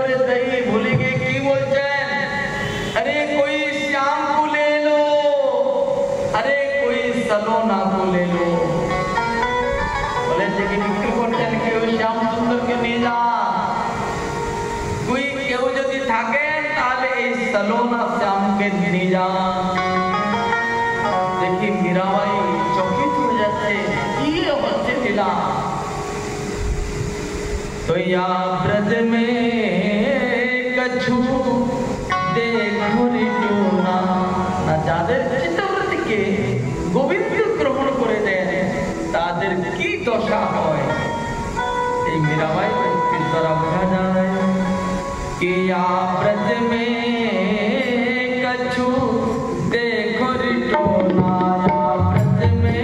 दही भूल गए की बोलते अरे कोई श्याम को ले लो, अरे कोई सलोना को ले लो। बोले कि बिक्री করছেন কেউ শ্যাম সুন্দরকে নিয়ে যা, कोई কেউ যদি থাকেন তাহলে এই সলোনা শ্যামকে নিয়ে যা। দেখি মীরাবাই চকিত হয়ে যাচ্ছে, কি হচ্ছে লীলা। तो या ब्रज में कछु देखो रिटोना, ना যাদের চিত্তবৃত্তিকে গোবিন্দ গ্রহণ করে দেন তাদের কি দশা হয় এই মীরাবাই के द्वारा বোঝা যায়। कि या ब्रज में कछु देखो रिटोना, या ब्रज में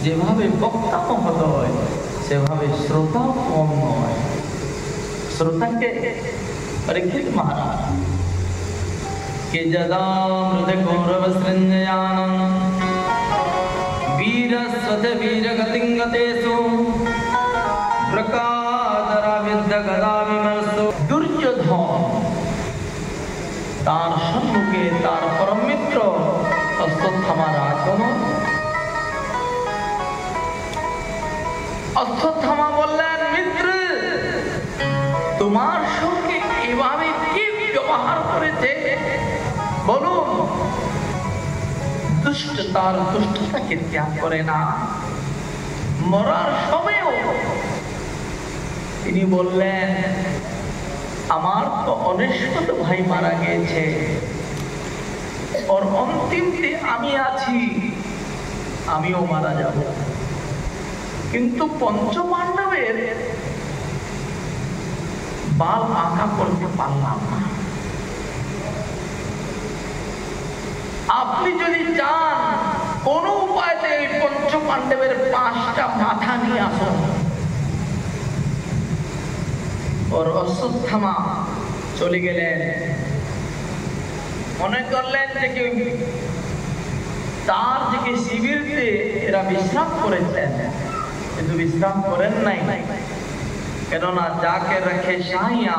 যেভাবে বক্তা মহোদয় সেভাবে শ্রোতা কম নয়। শ্রোতাকে পরীক্ষিত মহারাজ কে যদা মৃদ গৌরব সৃঞ্জয়ানম বীরস্বত বীরগতিঙ্গতেষু প্রকাদরাবিদ্ধ গদা বিমর্ষো দুর্যোধন তার সম্মুখে তার পরম মিত্র অশ্বত্থামার আগমন। অশ্বত্থামা বললেন, মিত্র তোমার সঙ্গে এভাবে কি ব্যবহার করেছে বলুন? দুষ্ট তার দুষ্টতাকে ত্যাগ করে না। মরার সময়ও তিনি বললেন, আমার তো অনেশ্বত ভাই মারা গেছে, ওর অন্তিমতে আমি আছি, আমিও মারা যাব, কিন্তু পঞ্চপাণ্ডবের বাল আঁকা করতে পারলাম না। আপনি যদি চান কোন উপায়তে এই পঞ্চপাণ্ডবের 5টা মাথা নিয়ে আসুন। ওর অশ্বত্থামা চলে গেলেন, মনে করলেন যে কেউ তার দিকে শিবিরতে এরা বিশ্রাম করেছেন, কিন্তু বিশ্রাম করেন নাই। কেননা যাকে रखे साइया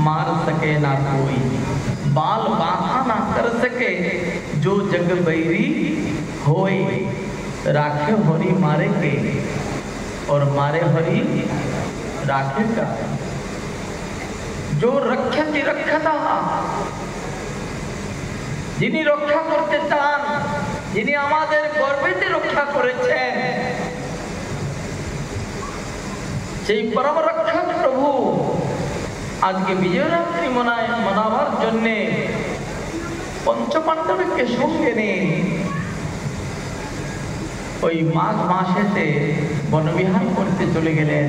मार सके ना कोई, बाल बांधा ना कर सके जो जग बैरी होए, राखे हरि मारे के और मारे हरि राखे का। जो रक्षति रक्षता, যিনি রক্ষা করতে চান, যিনি আমাদের গর্বেতে রক্ষা করেছেন, সেই পরম রক্ষক প্রভু আজকে বিজয়রাত্রি মনাবার জন্য পঞ্চপাণ্ডবকে সঙ্গে নিয়ে ওই মাঘ মাসেতে বনবিহার করতে চলে গেলেন।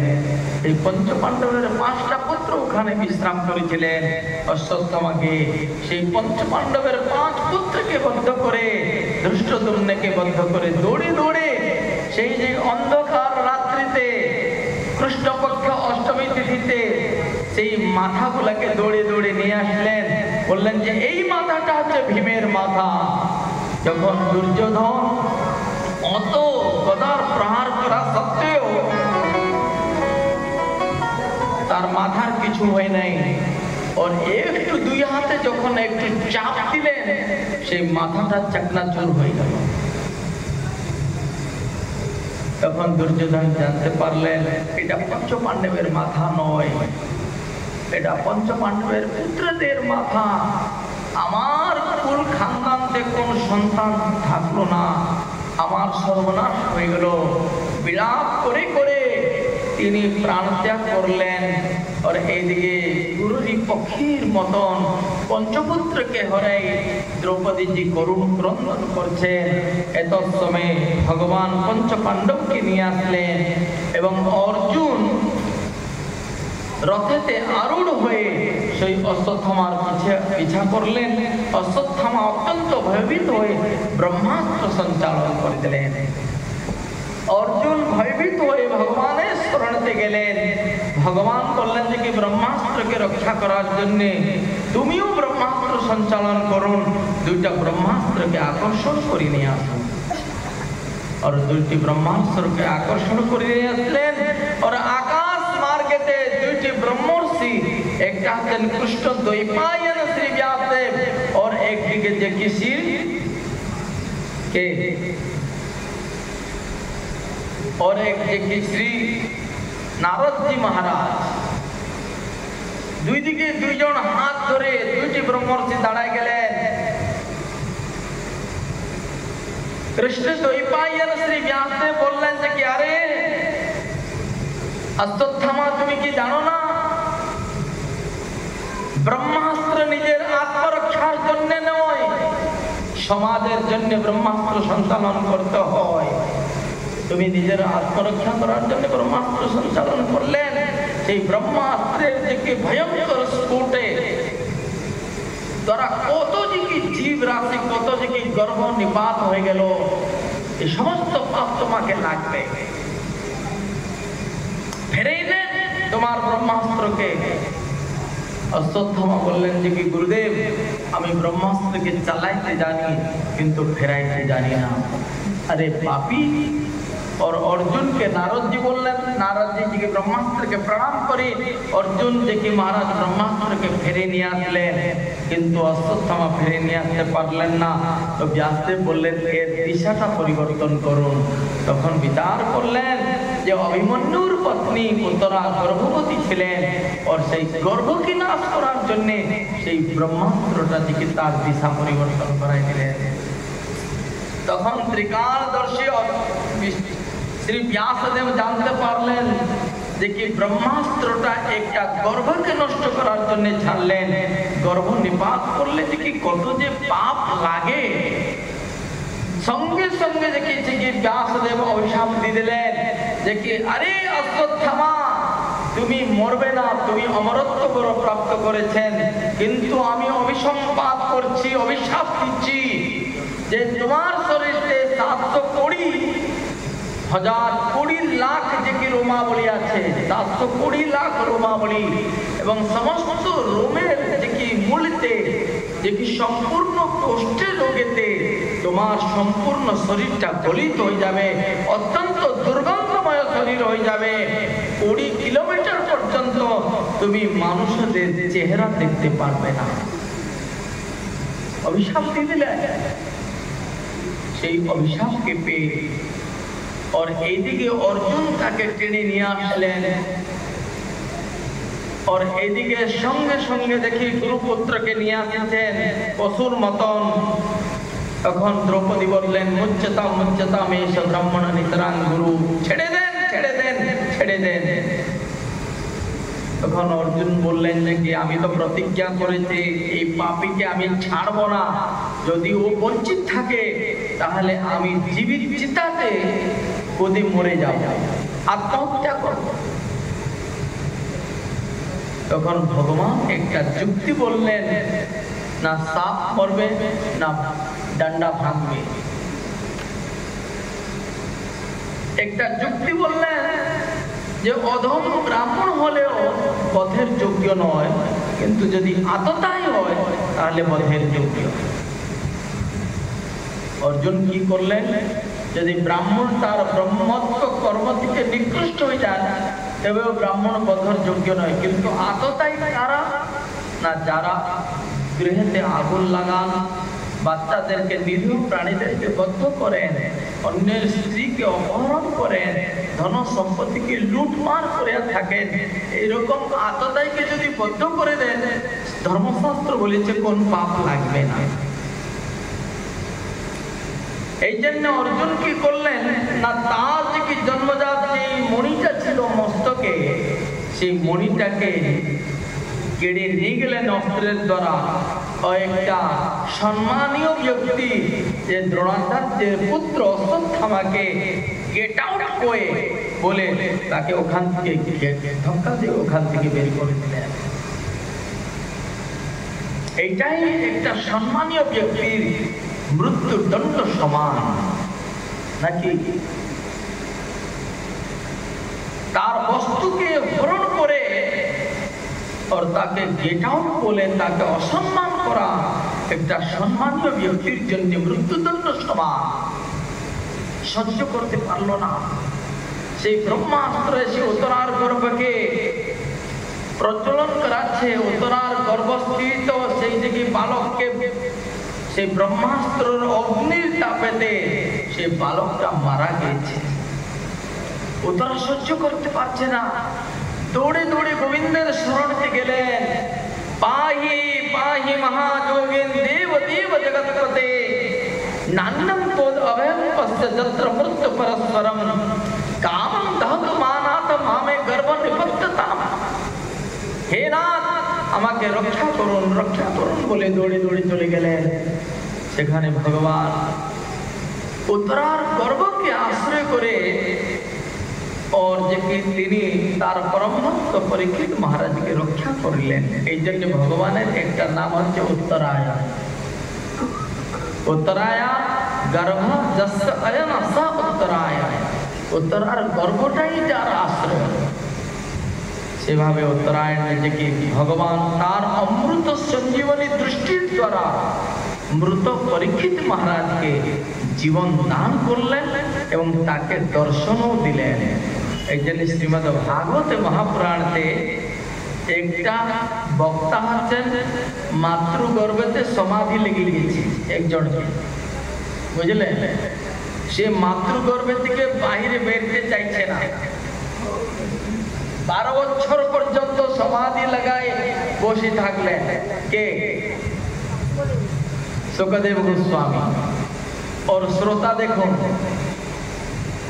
এই পঞ্চপাণ্ডবের 5টা পুত্র ওখানে বিশ্রাম করেছিলেন। অশ্বত্থামাকে সেই পঞ্চপাণ্ডবের 5 পুত্রকে বদ্ধ করে, ধৃষ্টদ্যুম্নকে বদ্ধ করে দৌড়ে দৌড়ে সেই যে অন্ধকার রাত্রিতে কৃষ্ণপক্ষ অষ্টমী তিথিতে সেই মাথাগুলাকে দৌড়ে দৌড়ে নিয়ে আসলেন। বললেন যে এই মাথাটা হচ্ছে ভীমের মাথা। যখন দুর্যোধন অত গদার প্রহার করা সত্ত্বেও তার মাথার কিছু হয় নাই, और একটু দুই হাতে যখন একটু চাপ দিলেন সেই মাথাটা চাকনাচুর হয়ে গেল। তখন দুর্যোধন জানতে পারলেন এটা পঞ্চপাণ্ডবের মাথা নয়, এটা পঞ্চপাণ্ডবের পুত্রদের মাথা। আমার কুল খানদানতে কোন সন্তান থাকলো না, আমার সর্বনাশ হয়ে গেল। বিলাপ করে করে তিনি প্রাণত্যাগ করলেন। আর এইদিকে গুরুজি পক্ষীর মতন পঞ্চপুত্রকে হরাই দ্রৌপদীজি করুণ ক্রন্দন করছেন। এত সময় ভগবান পঞ্চপাণ্ডবকে নিয়ে আসলেন এবং অর্জুন রথেতে আরূঢ় হয়ে সেই অশ্বত্থামার পিছা করলেন। অশ্বত্থামা অত্যন্ত ভয়ভীত হয়ে ব্রহ্মাস্ত্র সঞ্চালন করে দিলেন। অর্জুন ভয়ভীত হয়ে ভগবানের শরণতে গেলেন। ভগবান বললেন যে কি ব্রহ্মাস্ত্রকে রক্ষা করার জন্য তুমিও ব্রহ্মাস্ত্র সঞ্চালন করুন, 2টা ব্রহ্মাস্ত্রকে আকর্ষণ করে নিয়ে আসুন। আর 2টি ব্রহ্মাস্ত্রকে আকর্ষণ করে নিয়ে আসলেন। আর আকাশ মার্গেতে 2টি ব্রহ্মর্ষি, একটা হচ্ছেন কৃষ্ণ দ্বৈপায়ন শ্রী ব্যাসদেব और একদিকে যে কিসি কে और एक श्री नारद जी महाराज, দুই দিকে দুইজন হাত ধরে 2টি ব্রহ্মর্ষি দাঁড়ায় গেলেন। কৃষ্ণ দ্বৈপায়ন শ্রী ব্যাসদেব বললেন যে কি আরে অশ্বত্থামা তুমি কি জানো না ব্রহ্মাস্ত্র নিজের আত্মরক্ষার জন্য নয়, সমাজের জন্য ব্রহ্মাস্ত্র সঞ্চালন করতে হয়। তুমি নিজের আত্মরক্ষা করার জন্য ব্রহ্মাস্ত্র সঞ্চালন করলেন। সেই ব্রহ্মাস্ত্রের থেকে ভয়ঙ্কর স্ফোটে দ্বারা কত যে কি জীব রাশি, কত যে কি গর্ভ নিপাত হয়ে গেল। এই সমস্ত পাপ তোমাকে লাগবে। ফেরেই দেন তোমার ব্রহ্মাস্ত্রকে। অশ্বত্থামা বললেন যে কি গুরুদেব, আমি ব্রহ্মাস্ত্রকে চালাইতে জানি কিন্তু ফেরাইতে জানি না। अरे पापी। और अर्जुन के नारद जी बोलें, नारद जी के ब्रह्मास्त्र के प्रणाम करी। अर्जुन जी की महाराज ब्रह्मास्त्र के फेरे नहीं आसले, किंतु अश्वत्थामा फेरे नहीं आसते पारलेन ना। तो व्यासदेव बोलें एर दिशाटा परिवर्तन करुन। तखन विचार करलेन जे अभिमन्युर पत्नी उत्तरा गर्भवती छिलेन और सेई गर्भ की नाश करार जन्य सेई ब्रह्मास्त्रटा दिके तार दिशा परिवर्तन कराई दिलेन। तखन त्रिकालदर्शी श्री व्यासदेव जानते पारलेन जे कि ब्रह्मास्त्रटा एकटा गर्भके नष्ट करार जन्य छाड़लेन। गर्भ निपात करले जे कि कत जे पाप लागे। संगे संगे देखिए कि व्यासदेव अभिशाप दी दिलेन जे कि अरे अश्वत्थामा তুমি মরবে না, তুমি অমরত্ব প্রাপ্ত করেছেন, কিন্তু আমি অভিসম্পাত করছি, অভিশাপ দিচ্ছি যে তোমার শরীরে 720 লাখ যে কি রোমাবলী আছে, 720 লাখ রোমাবলী এবং সমস্ত রোমের যে কি মূলতে যে কি সম্পূর্ণ কোষ্ঠে রোগেতে তোমার সম্পূর্ণ শরীরটা গলিত হয়ে যাবে, অত্যন্ত দুর্গন্ধময় শরীর হয়ে যাবে। 20 কিলোমিটার পর্যন্ত তুমি মানুষদের চেহারা দেখতে পারবে না। অভিশাপ দিয়ে দিলেন। সেই অভিশাপকে পেয়ে और এইদিকে অর্জুন তাকে টেনে নিয়ে আসলেন और এইদিকে সঙ্গে সঙ্গে দেখি গুরুপুত্রকে নিয়ে আসছেন পশুর মতন। তখন দ্রৌপদী বললেন মুচ্যতাম মুচ্যতাম এষ ব্রাহ্মণ নিতরাং গুরু, ছেড়ে দেন ছেড়ে দেন ছেড়ে দেন। তখন অর্জুন বললেন যে কি আমি তো প্রতিজ্ঞা করেছি এই পাপীকে আমি ছাড়বো না, যদি ও বঞ্চিত থাকে তাহলে আমি জীবিত চিতাতে ওদি মরে যাব, আত্মহত্যা করব। তখন ভগবান একটা যুক্তি বললেন, না সাপ মরবে না ডান্ডা ভাঙবে। একটা যুক্তি বললেন যে অধম ব্রাহ্মণ হলেও বধের যোগ্য নয়, কিন্তু যদি আততাই হয় তাহলে বধের যোগ্য। অর্জুন কি করলেন, যদি ব্রাহ্মণ তার ব্রহ্মত্ব কর্ম থেকে নিকৃষ্ট হয়ে যায় তবেও ব্রাহ্মণ বধের যোগ্য নয়, কিন্তু আততাই কারা না যারা গৃহেতে আগুন লাগান, বাচ্চাদেরকে নিরীহ প্রাণীদেরকে বদ্ধ করেন, অন্যের স্ত্রীকে অপহরণ করেন, ধন সম্পত্তিকে লুটমার করে থাকেন, এইরকম আততাইকে যদি বদ্ধ করে দেন ধর্মশাস্ত্র বলেছে কোন পাপ লাগবে না। এই জন্য অর্জুন কি করলেন না তার যে কি জন্মজাত যে মণিটা ছিল মস্তকে, সেই মণিটাকে কেড়ে নিয়ে গেলেন অস্ত্রের দ্বারা। একটা সম্মানীয় ব্যক্তি যে দ্রোণাচার্যের পুত্র অশ্বত্থামাকে গেট আউট করে বলে তাকে ওখান থেকে ধাক্কা দিয়ে ওখান থেকে বের করে দিলেন। এইটাই একটা সম্মানীয় ব্যক্তির মৃত্যুদণ্ড সমান নাকি? তার বস্তুকে হরণ করে और ताके गेट आउट बोले ताके असम्मान करा একটা সম্মানীয় ব্যক্তির জন্য মৃত্যুদণ্ড সমান সহ্য করতে পারলো না। সেই ব্রহ্মাস্ত্র এসে উত্তরার গর্ভকে প্রজ্বলন করাচ্ছে। উত্তরার গর্ভস্থিত সেই দিকে বালককে সেই ব্রহ্মাস্ত্রের অগ্নির তাপেতে সেই বালকটা মারা গেছে। উত্তরা সহ্য করতে পারছে না, দৌড়ে দৌড়ে গোবিন্দের শরণে গেলেন। পাহি পাহি মহাযোগিন দেব দেব জগৎপতে নান্নম তোদ অভয়ম পশ্য যত্র মৃত্যু পরস্পরম কামম দহতু মানাত মামে গর্ভ নিপত্যতাম। হে নাথ আমাকে রক্ষা করুন বলে দৌড়ে দৌড়ে চলে গেলেন। সেখানে ভগবান উত্তরার গর্ভকে আশ্রয় করে और তিনি তার পরম ভক্ত পরীক্ষিত মহারাজকে রক্ষা করলেন। এই জন্য ভগবানের একটা নাম হচ্ছে উত্তরায়া। উত্তরায়া গর্ভ যস্য অয়ন স উত্তরায়, উত্তরার গর্ভটাই যার আশ্রয়। সেভাবে উত্তরায়ণ নিজেকে ভগবান তার অমৃত সঞ্জীবনী দৃষ্টির দ্বারা মৃত পরীক্ষিত মহারাজকে জীবন দান করলেন এবং তাকে দর্শনও দিলেন। এই জন্য শ্রীমদ্ ভাগবত মহাপুরাণতে একটা বক্তা হচ্ছেন মাতৃগর্ভেতে সমাধি লেগে গেছে একজনকে, বুঝলেন? সে মাতৃগর্ভে থেকে বাইরে বেরতে চাইছে না, 12 বছর পর্যন্ত সমাধি লাগায় বসে থাকলেন। কে? সুখদেব গোস্বামী। और श्रोता देखो,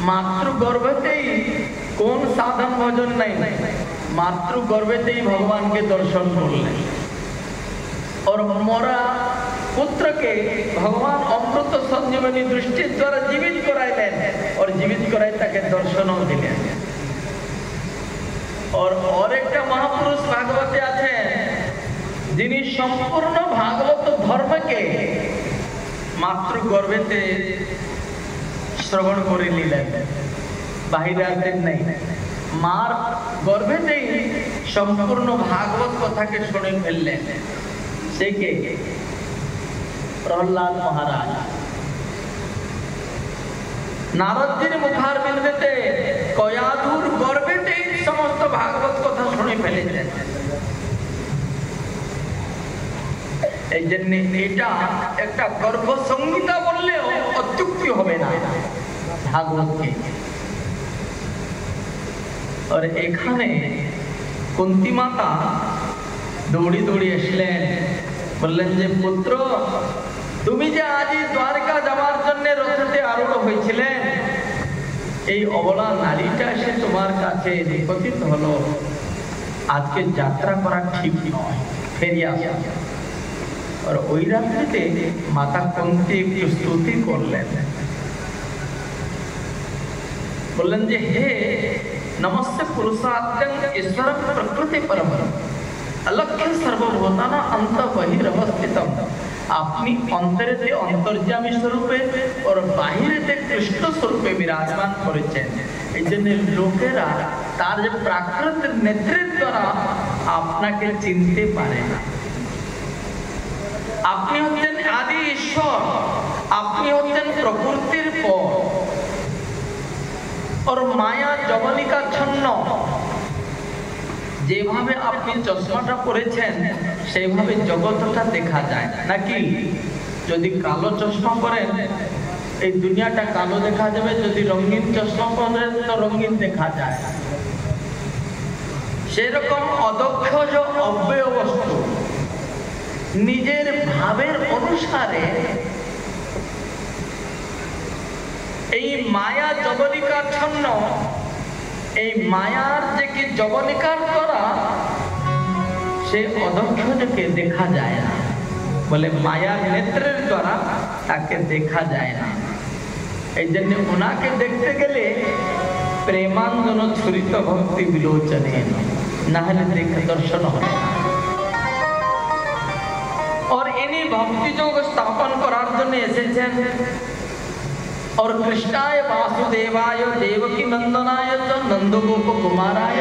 मातृगर्भतेई কোন সাধন ভজন নাই, मातृगर्भतेई भगवान के दर्शन করলেন। और मोरा पुत्र के भगवान अमृत संजीवनी दृष्टि द्वारा जीवित कराइलेन और जीवित कराई ताके दर्शनও দিলেন। और एक महापुरुष भागवते आছেন যিনি সম্পূর্ণ ভাগবত ধর্মকে মাতৃগর্ভেতে শ্রবণ করে নিলেন, বাহিরে আসেন নাই, মার গর্ভেতেই সম্পূর্ণ ভাগবত কথাকে শুনে ফেললেন। সে কে? প্রহ্লাদ মহারাজ। নারদজির মুখার বিন্দুতে কয়াধুর গর্ভেতেই সমস্ত ভাগবত কথা শুনে ফেলেছেন। এই জন্য এটা একটা গর্ভ সংহিতা বললেও অত্যুক্তি হবে না ভাগবতকে। আর এখানে কুন্তি মাতা দৌড়ি দৌড়ি আসলেন, বললেন যে পুত্র, তুমি যে আজ দ্বারকা যাওয়ার জন্য রথেতে আরূঢ় হয়েছিলেন, এই অবলা নারীটা এসে তোমার কাছে নিপতিত হলো, আজকে যাত্রা করা ঠিক নয়, ফিরে আসা। और ওই রাত্রিতে মাতা কুন্তি একটু স্তুতি করলেন, বললেন যে হে নমস্তে পুরুষাত্যং ঈশ্বরং প্রকৃতি পরম অলক্ষ্য সর্বভূতানাং অন্তর্বহিরবস্থিতম। আপনি অন্তরেতে অন্তর্যামী স্বরূপে और বাহিরেতে কৃষ্ণ স্বরূপে বিরাজমান করেছেন। এই জন্য লোকেরা তার যে প্রাকৃত নেত্রের দ্বারা আপনাকে চিনতে পারে না। আপনি হচ্ছেন আদি ঈশ্বর, আপনি হচ্ছেন প্রকৃতির পর, और মায়া জবনিকাচ্ছন্ন। যেভাবে আপনি চশমাটা পরেছেন সেইভাবে জগৎটা দেখা যায় নাকি? যদি কালো চশমা পরেন এই দুনিয়াটা কালো দেখা যাবে, যদি রঙিন চশমা পরেন তো রঙিন দেখা যায়। সেরকম অদক্ষ যে অব্যয় বস্তু নিজের ভাবের অনুসারে এই মায়া জবনিকাচ্ছন্ন, এই মায়ার যে কি জবনিকার দ্বারা সে অদক্ষকে দেখা যায় না, বলে মায়ার নেত্রের দ্বারা তাকে দেখা যায় না। এই জন্য ওনাকে দেখতে গেলে প্রেমাঞ্জন ছুরিত ভক্তি বিলোচনে, না হলে দেখে দর্শন হবে না। और इन्हीं भक्ति जोग स्थापन करार जन्य एसेছেন। और कृष्णाय वासुदेवाय देवकी नंदनाय च नंदगोप कुमाराय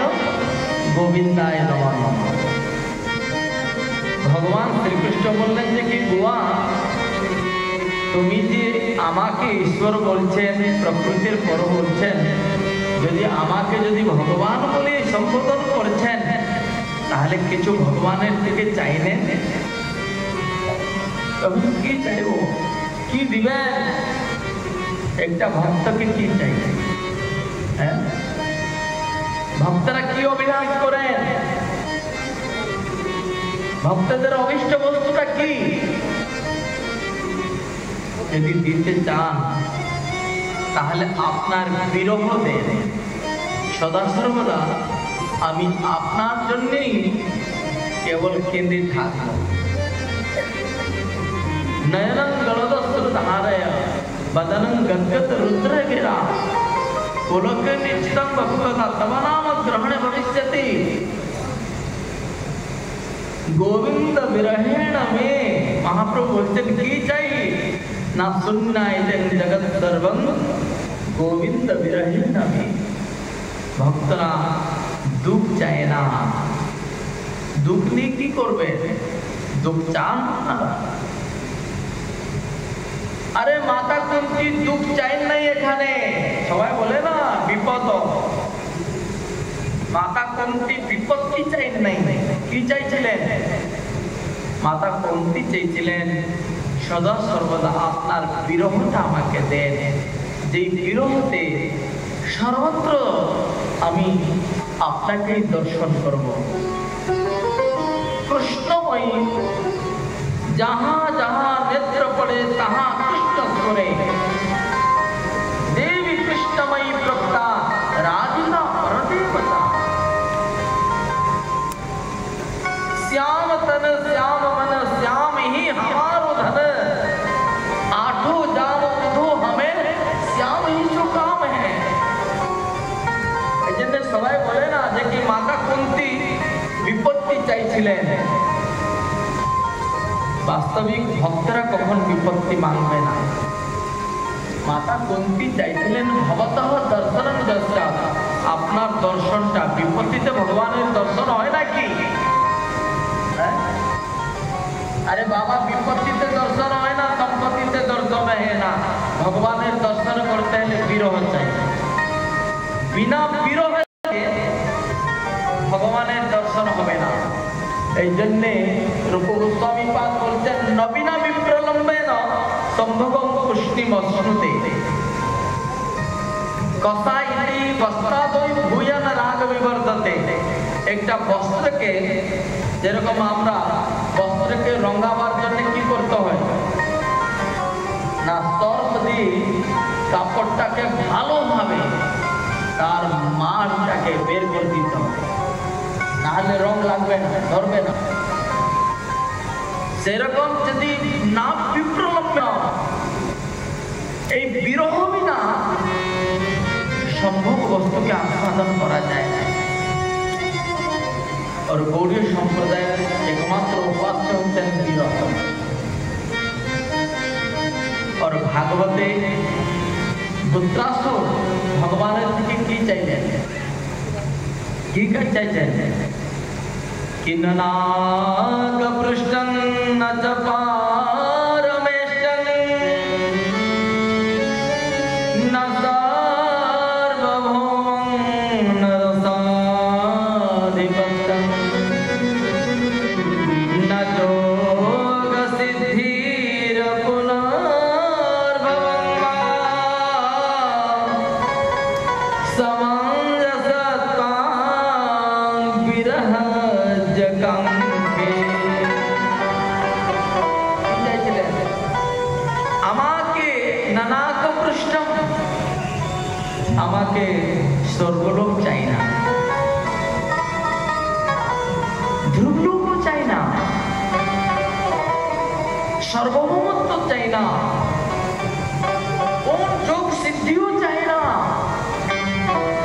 गोविंदाय नमः। भगवान श्री कृष्ण বললেন যে কি গোয়া, তুমি যে আমাকে ঈশ্বর বলছেন, প্রকৃতির পর বলছেন, যদি আমাকে যদি ভগবান বলে সম্বোধন করছেন তাহলে কিছু ভগবানের থেকে চাইলেন, তবে কি চাইব, কি দিবেন? একটা ভক্তকে কি চাইবে? হ্যাঁ, ভক্তরা কি অভিলাষ করেন? ভক্তদের অভিষ্ট বস্তুটা কি? যদি দিতে চান তাহলে আপনার বিরহ দেন। সদা সর্বদা আমি আপনার জন্যই কেবল কেঁদে থাকবো। नयनं गलदस्रुधारय बदनं गद्गद रुद्रगिरा पुलके निश्चितं बभुवता तव नाम ग्रहणे भविष्यति। गोविंद विरहेण में महाप्रभु बोलते की चाहिए না শূন্যায়তেন জগৎ সর্বং গোবিন্দ বিরহী নবী। ভক্তরা দুঃখ চায় না, দুঃখ নিয়ে কি করবে? দুঃখ চান না। আরে মাতা কুন্তী দুঃখ চাই নাই এখানে, সবাই বলে না বিপদ। মাতা কুন্তী বিপত্তি চাই নাই, কি চাইছিলেন? মাতা কুন্তী চাইছিলেন সদা সর্বদা আপনার বিরহটা আমাকে দেন, যে বিরহতে সর্বত্র আমি আপনাকেই দর্শন করব। কৃষ্ণময়ী যাহা যাহা নেত্র পড়ে তাহা কৃষ্ণ করে। দেবী কৃষ্ণময়ী প্রক্তা রাধিকা পরদেবতা। श्याम तन श्याम मन श्याम ही हमारो धन, आठों जाम उठो हमें श्याम ही जो काम है। এজন্য সবাই বলে না যে কি মাতা কুন্তী বিপত্তি চাইছিলেন। বাস্তবিক ভক্তরা কখন বিপত্তি মানবে না। মাতা কুন্তী চাইছিলেন ভবতঃ দর্শনং যস্যাৎ, আপনার দর্শনটা। বিপত্তিতে ভগবানের দর্শন হয় নাকি? अरे बाबा विपत्तिते दर्शन है ना, संपत्तिते दर्शन है ना। भगवान दर्शन करते हैं विरह चाहिए, बिना विरह भगवान दर्शन হবে না। এই জন্য রূপ গোস্বামী পাদ বলছেন নবীনা বিপ্রলম্বেন সম্ভবং পুষ্টিম অশ্নুতে কসা ইতি বস্ত্রাদৈ ভূয়ান রাগ বিবর্ধতে। একটা বস্ত্রকে যেরকম আমরা বস্ত্রকে রঙাবার জন্য কি করতে হয় না, সর্ফ দিয়ে কাপড়টাকে ভালোভাবে তার মাড়টাকে বের করে দিতে হবে, নাহলে রং লাগবে না, ধরবে না। সেরকম যদি না বিপ্রলম্ব এই বিরহ বিনা সম্ভব বস্তুকে আস্বাদন করা যায় না। और गौड़ीय संप्रदाय एकमात्र उपास्य होते हैं विरह। और भागवते धृतराष्ट्र भगवान की चाहिए की चाहिए कि नाग पृष्ठं न च पारमेष्ठं न আমাকে স্বর্গলোক চাই না, ধ্রুবলোকও চাই না, সর্বভৌমত্ব চাই না, কোন যোগ সিদ্ধিও চাই না,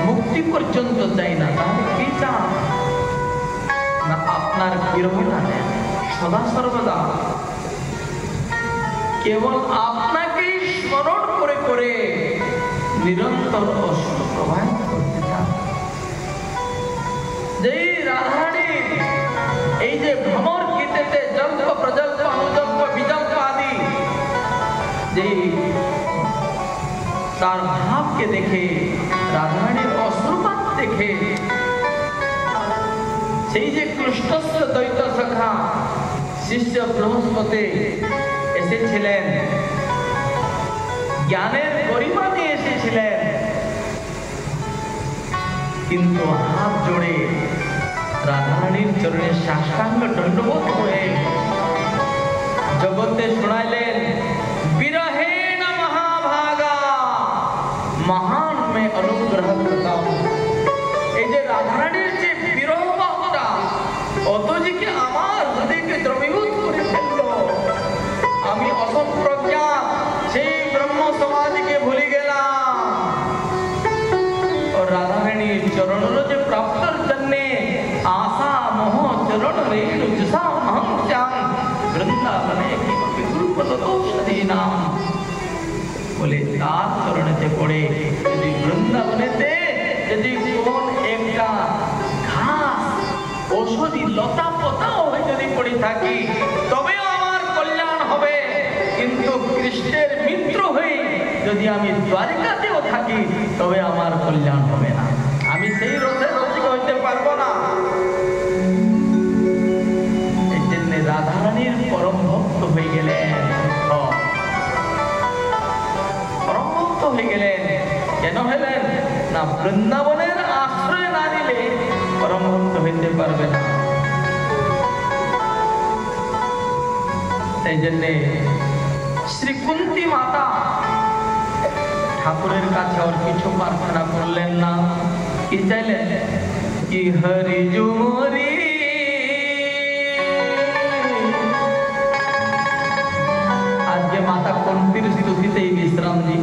মুক্তি পর্যন্ত চাই না। তাহলে কি চান না আপনার বিরহটা নেন সদা সর্বদা, কেবল আপনাকেই স্মরণ করে করে নিরন্তর অশ্রু প্রবাহিত করতে চান। যে রাধারানী এই যে ভ্রমর গীতেতে জল্প প্রজল্প অনুজল্প বিজল্প আদি যে তার ভাবকে দেখে, রাধারানীর অশ্রুপাত দেখে, সেই যে কৃষ্ণস্য দ্বৈত সখা শিষ্য বৃহস্পতি এসেছিলেন, জ্ঞানের গরিমা নিয়ে এসেছিলেন, কিন্তু হাত জোড়ে রাধারানীর চরণে সাষ্টাঙ্গ দণ্ডবোধ হয়ে জগতে শোনাইলেন বিরহেণ মহাভাগা মহান মে অনুগ্রহ করতাম। এই যে রাধারানীর যে বিরহ ভাবটা অত যে কি আমার হৃদয়কে দ্রবীভূত করে ফেলল, আমি অসম্প্রজ্ঞা সেই ব্রহ্ম সমাজকে ভুলে গেলাম। और রাধারানীর চরণের যে প্রাপ্তর জন্য আশা মোহ চরণ রেণু জসা মহং শ্যাম বৃন্দাবনে কি বিকল্প দোষদীনাম যদি কোন একটা ঘাস ঔষধি লতা পাতাও যদি পড়ে থাকি তবে আমার কল্যাণ হবে, কিন্তু কৃষ্ণের মিত্র হয়ে যদি আমি দ্বারিকাতেও থাকি তবে আমার কল্যাণ হবে না, আমি সেই রথে রসিক হইতে পারবো না। এই জন্য রাধারানীর পরম ভক্ত হয়ে গেলেন, পরম ভক্ত হয়ে গেলেন। কেন হলেন না? বৃন্দাবনের আশ্রয় না নিলে পরম ভক্ত হইতে পারবে না। এই জন্যে শ্রী কুন্তী মাতা ঠাকুরের কাছে আর কিছু প্রার্থনা করলেন না, কি চাইলেন? কি হরি জুমরি আজকে মাতা কুন্তীর স্তুতিতেই বিশ্রাম দিন।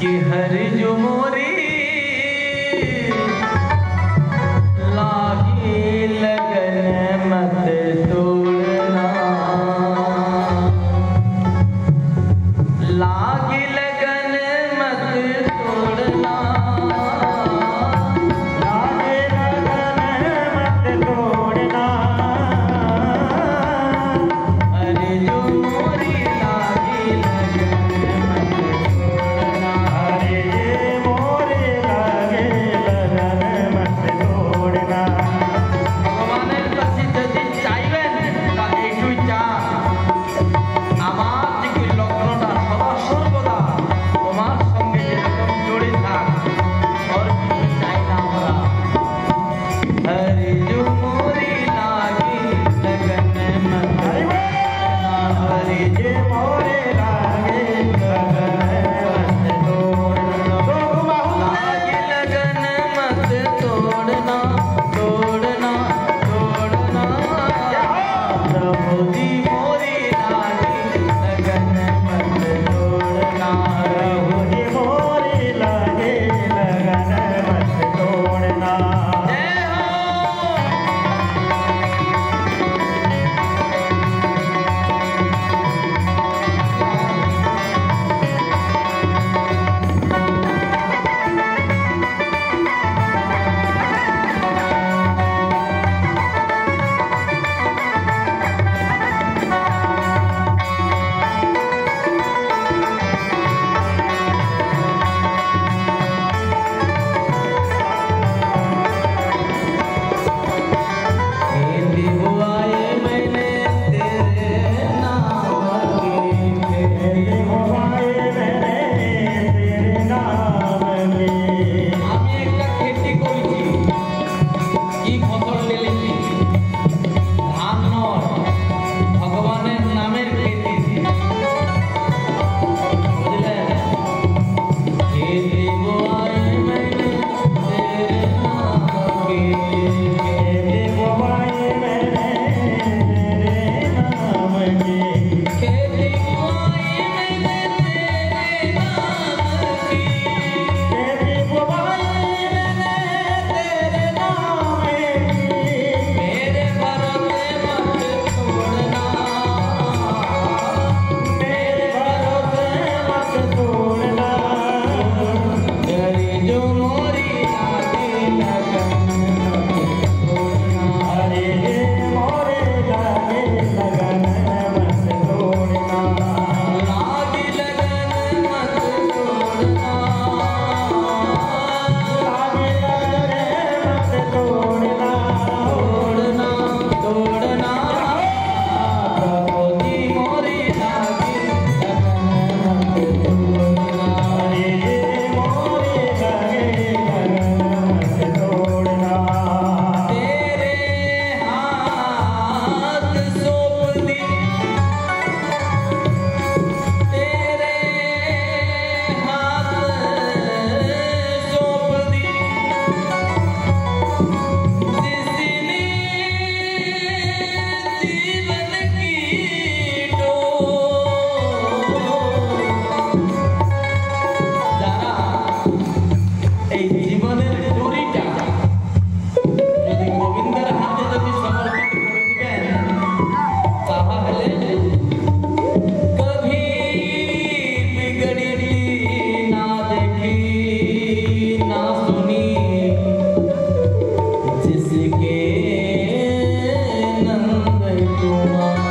कि हरि जुमोरी लागी लगन मत तोड़ना, लागी लगन मत तोड़ना, लागी लगन मत तोड़ना, हरि जुमोरी लागी लगन मत तोड़ना, हरि सुनी जिसके नंद कुमार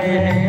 है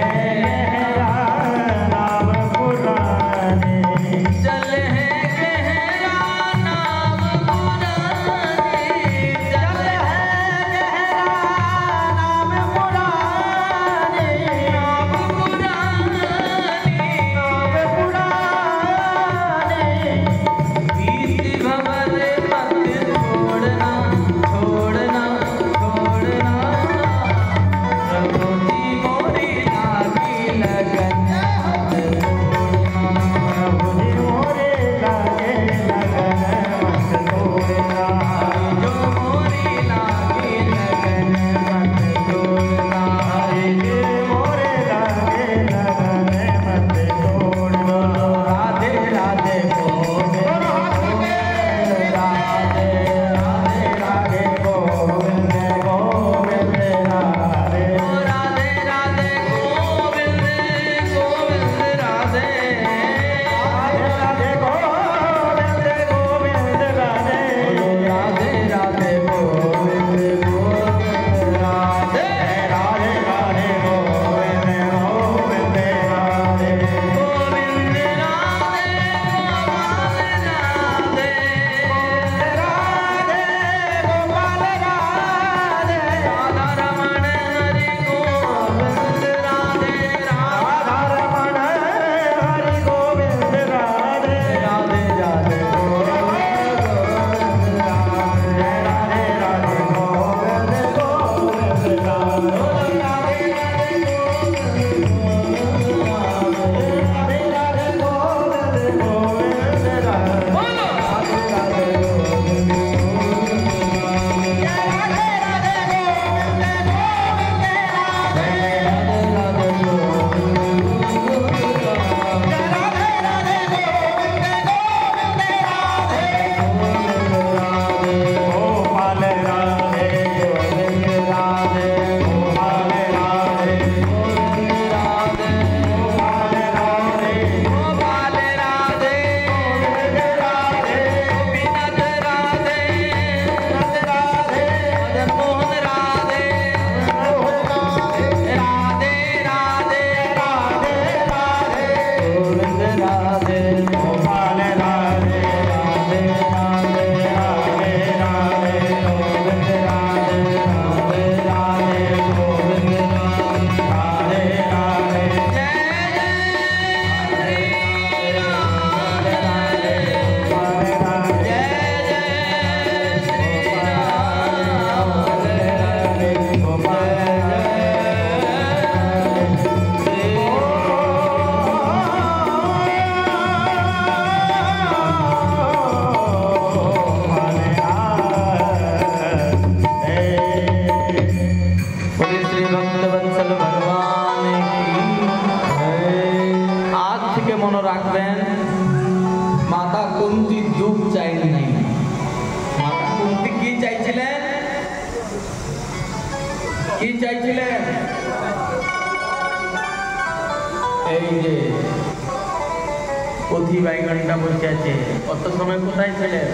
বুদ্ধি বাইগনটা বসে আছে, অত সময় কোথায় ছিলেন?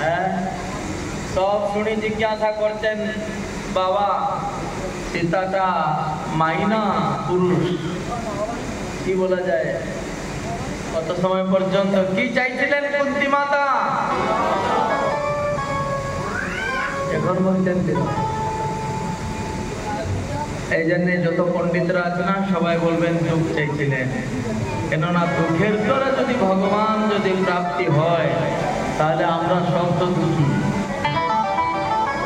হ্যাঁ, সব শুনে জিজ্ঞাসা করছেন, বাবা সীতাটা মাইনা পুরুষ, কি বলা যায়? কত সময় পর্যন্ত কি চাইছিলেন কুন্তী মাতা? এখন বলছেন এই জন্য যত পণ্ডিতরা আছে না সবাই বলবেন দুঃখ চাইছিলেন, কেননা দুঃখের দ্বারা যদি ভগবান যদি প্রাপ্তি হয় তাহলে আমরা সব তো দুঃখী,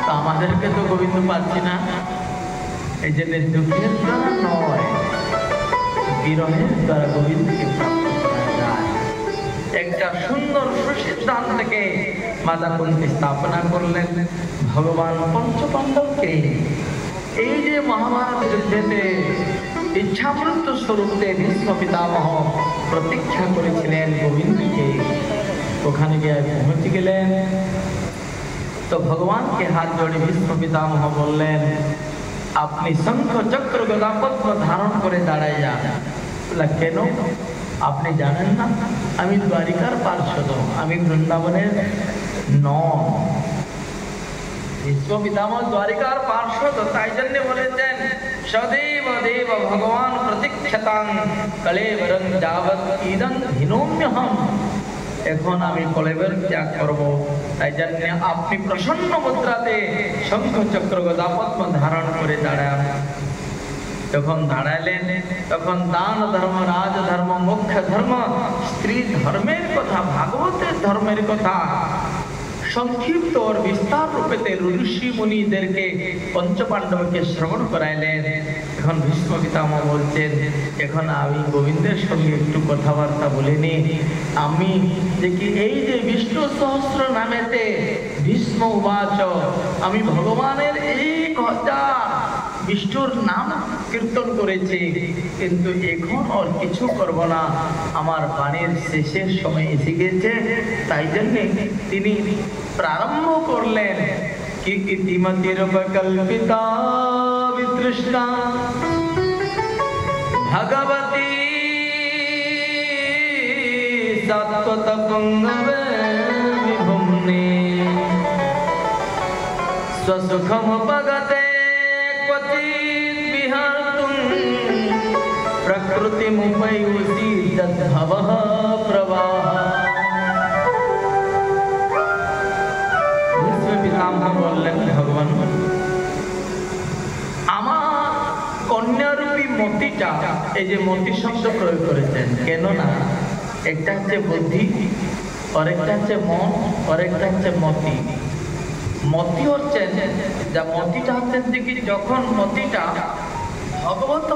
তো আমাদেরকে তো গোবিন্দ পাচ্ছি না। এই জন্য দুঃখের দ্বারা নয়, বিরহের দ্বারা গোবিন্দকে প্রাপ্ত করা যায়। একটা সুন্দর সুসিদ্ধান্তকে মাতা কুন্তী স্থাপনা করলেন। ভগবান পঞ্চপাণ্ডবকে এই যে মহাভারত যুদ্ধেতে ইচ্ছামৃত্যু স্বরূপে ভীষ্ম পিতামহ প্রতীক্ষা করেছিলেন গোবিন্দকে, ওখানে গিয়ে পৌঁছে গেলেন। তো ভগবানকে হাত জোড়ে ভীষ্ম পিতামহ বললেন, আপনি শঙ্খ চক্র গদা পদ্ম ধারণ করে দাঁড়ায় যান। কেন? আপনি জানেন না আমি দ্বারিকার পার্ষদ, আমি বৃন্দাবনের নন। ভীষ্ম পিতামহ দ্বারিকার পার্ষদ, তাই জন্য বলেছেন সদেব দেব ভগবান প্রতীক্ষতাং কলেবরং যাবৎ ইদং হিনোম্যহম। এখন আমি কলেবর ত্যাগ করব, তাই জন্য আপনি প্রসন্ন মুদ্রাতে শঙ্খ চক্র গদা পদ্ম ধারণ করে দাঁড়ান। যখন দাঁড়ালেন তখন দান ধর্ম, রাজ ধর্ম, মোক্ষ ধর্ম, স্ত্রী ধর্মের কথা, ভাগবতের ধর্মের কথা সংক্ষিপ্ত ও বিস্তার রূপেতে ঋষি মুনিদেরকে পঞ্চপাণ্ডবকে শ্রবণ করাইলেন। এখন ভীষ্ম পিতামহ বলছেন, এখন আমি গোবিন্দের সঙ্গে একটু কথাবার্তা বলিনি। আমি যে কি এই যে বিষ্ণু সহস্র নামেতে ভীষ্ম উবাচ, আমি ভগবানের 1000 বিষ্ণুর নাম কীর্তন করেছি, কিন্তু এখন আর কিছু করব না, আমার বাণীর শেষের সময় এসে গেছে। তাই জন্যে তিনি প্রারম্ভ করলেন কি ইতিমতির কল্পিতা বিতৃষ্ণা ভগবতী সাত্বত পুঙ্গবে বিভুম্নে স্বসুখম পগতে क्वचित् विहर्तुं प्रकृतिमुपैति तद्भवः प्रवाहः। भीष्म पितामह বললেন, ভগবান আমার কন্যারূপী মতিটা, এই যে মতি শব্দ প্রয়োগ করেছেন, কেন না একটা হচ্ছে বুদ্ধি, আরেকটা হচ্ছে মন, আরেকটা হচ্ছে মতি। মতি হচ্ছেন যা মতিটা হচ্ছেন যে কি যখন মতিটা ভগবত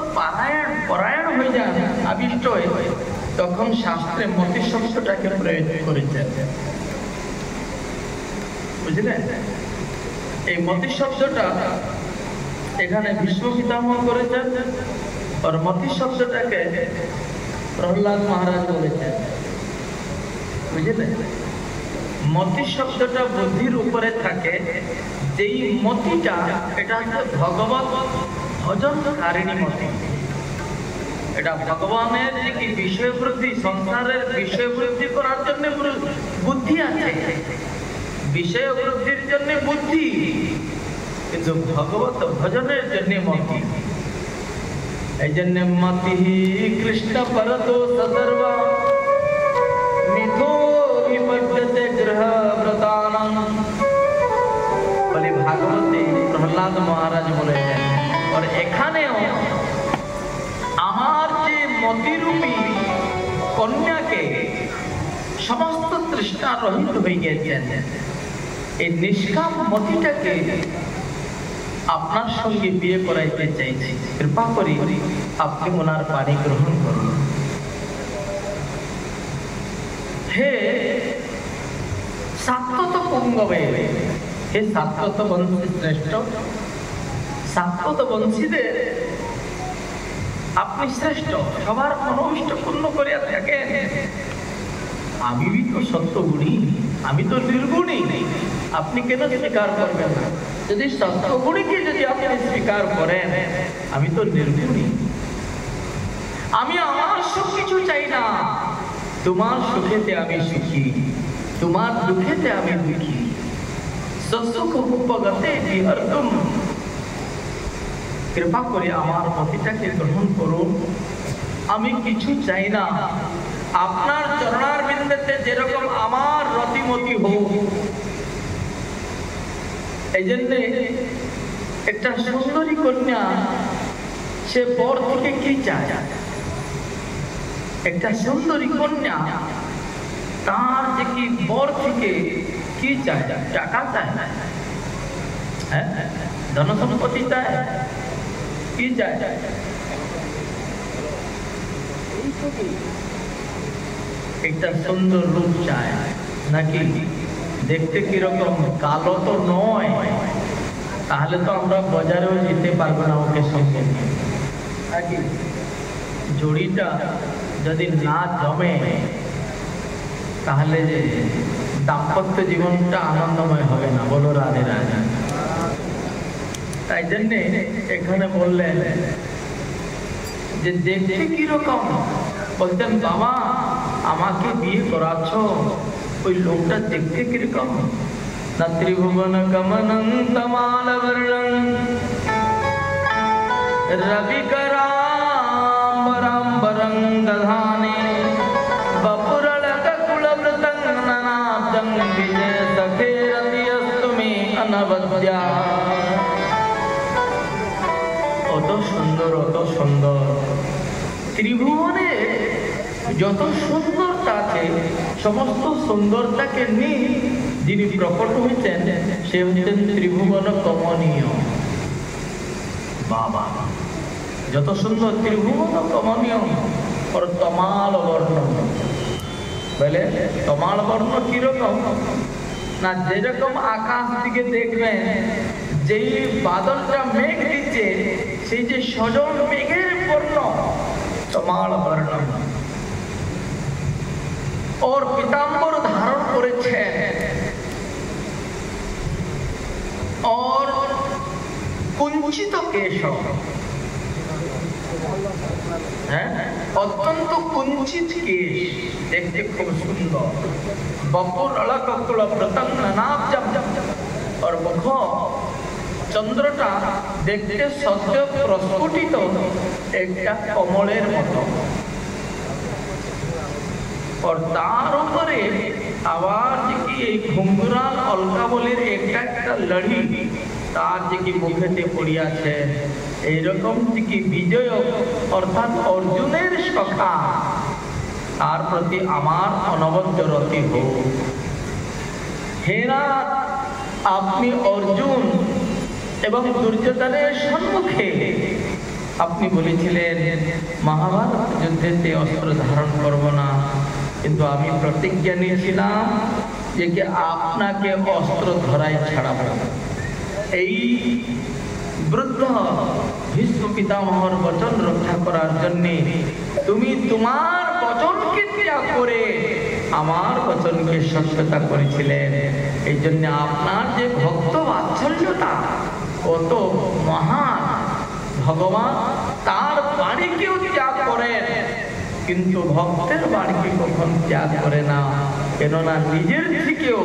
পরায়ণ হয়ে যায়, আবিষ্ট হয়ে, তখন শাস্ত্রে মতি শব্দটাকে প্রয়োগ করেছেন, বুঝলেন? এই মতি শব্দটা এখানে ভীষ্ম পিতামহ করেছেন, আর মতি শব্দটাকে প্রহ্লাদ মহারাজ বলেছেন, বুঝলেন? মতি শব্দটা বুদ্ধির উপরে থাকে, যেই মতিটা এটা হচ্ছে ভগবত ভজনকারিণী মতি। এটা ভগবানের যে কি বিষয় বৃদ্ধি, সংসারের বিষয় বৃদ্ধি করার জন্য বুদ্ধি আছে, বিষয় বৃদ্ধির জন্য বুদ্ধি, কিন্তু ভগবত ভজনের জন্য মতি। এই জন্য মতি কৃষ্ণ পরত সদর্বা মিথো বিপদ্যতে গ্রহ ব্রতানং বলে ভাগবতে প্রহ্লাদ মহারাজ বলেছেন। আর এখানেও আমার যে মতিরূপী কন্যাকে সমস্ত তৃষ্ণা রহিত হয়ে গেছেন, এই নিষ্কাম মতিটাকে আপনার সঙ্গে বিয়ে করাইতে চাইছি, কৃপা করি আপনি ওনার পানি গ্রহণ করুন। হে সাত্বত পুঙ্গবে, হে সাত্বত বংশী শ্রেষ্ঠ, সাত্বত বংশীদের আপনি শ্রেষ্ঠ, সবার মনোবিষ্ট পূর্ণ করিয়া থাকেন। আমি তো সত্যগুণী, আমি তো নির্গুণী, আপনি কেন স্বীকার করবেন না? যদি সত্যগুণীকে যদি আপনি স্বীকার করেন, আমি তো নির্গুণী, আমি আমার সব কিছু চাই না, তোমার সুখেতে আমি সুখী, তোমার দুঃখেতে আমি দুঃখী। সুখ উপগতে বিহর্তুম, কৃপা করে আমার পতিটাকে গ্রহণ করুন। আমি কিছু চাই না, আপনার চরণার বিন্দুতে যেরকম আমার রতিমতি হোক। এই জন্যে একটা সুন্দরী কন্যা সে বর থেকে কি চায়? একটা সুন্দরী কন্যা তার যে কি বর থেকে কি চায়? টাকা চায়, হ্যাঁ, ধন সম্পত্তি চায়, কি চায়? একটা সুন্দর রূপ চায় নাকি? দেখতে কিরকম? কালো তো নয়, তাহলে তো আমরা বাজারেও যেতে পারবো না ওকে সঙ্গে নাকি? জড়িটা যদি না জমে তাহলে যে দাম্পত্য জীবনটা আনন্দময় হবে না। বলো রাধে রাধে। তাই জন্যে এখানে বললেন যে দেখতে কিরকম? বলতেন বাবা আমাকে বিয়ে করাচ্ছ, ওই লোকটা দেখতে কিরকম? না ত্রিভুবন গমনং তমাল বর্ণং রবিকরাম্বরাম্বরং দধানে বপুরলক কুলবৃতং ননাব্জং বিজয় সখেরতিয়স্তু মে অনবদ্যা। অত সুন্দর, অত সুন্দর। ত্রিভুবনে যত সুন্দরতা আছে সমস্ত সুন্দরতাকে নিয়ে যিনি প্রকট হয়েছেন সে হচ্ছেন ত্রিভুবন কমনীয় বাবা। যত সুন্দর ত্রিভুবন কমনীয়। और তমাল বর্ণ বলে, তমাল বর্ণ কিরকম না? যেরকম আকাশ দিকে দেখবেন যেই বাদলটা মেঘ দিচ্ছে সেই যে সজল মেঘের বর্ণ তমাল বর্ণ। और पीताम्बर धारण করেছেন और কুঞ্চিত কেশ, হ্যাঁ, অত্যন্ত কুঞ্চিত কেশ, দেখতে খুব সুন্দর। বপুর অলক কুলবৃতং ননাব্জং, और মুখ চন্দ্রটা দেখতে সদ্য প্রস্ফুটিত একটা কমলের মতো। और तार উপরে আবার যে কি এই ঘুঙ্গুরাল অলকাবলির একটা একটা লড়ি তার যে কি মুখেতে পড়িয়াছে। এইরকম যে কি বিজয় অর্থাৎ অর্জুনের সখা, তার প্রতি আমার অনবদ্য রতি হোক। হে নাথ, আপনি অর্জুন এবং দুর্যোধনের সম্মুখে আপনি বলেছিলেন মহাভারত যুদ্ধেতে অস্ত্র ধারণ করব না, কিন্তু আমি প্রতিজ্ঞা নিয়েছিলাম যে কি আপনাকে অস্ত্র ধরাই ছাড়াবো। এই বৃদ্ধ ভীষ্ম পিতামহর বচন রক্ষা করার জন্য তুমি তোমার বচনকে ত্যাগ করে আমার বচনকে সত্যতা করেছিলেন। এই জন্য আপনার যে ভক্ত বাৎসল্যতা কত মহান। ভগবান তার বাণীকেও ত্যাগ করেন, কিন্তু ভক্তের বাণীকে কখন ত্যাগ করে না, কেননা নিজের থেকেও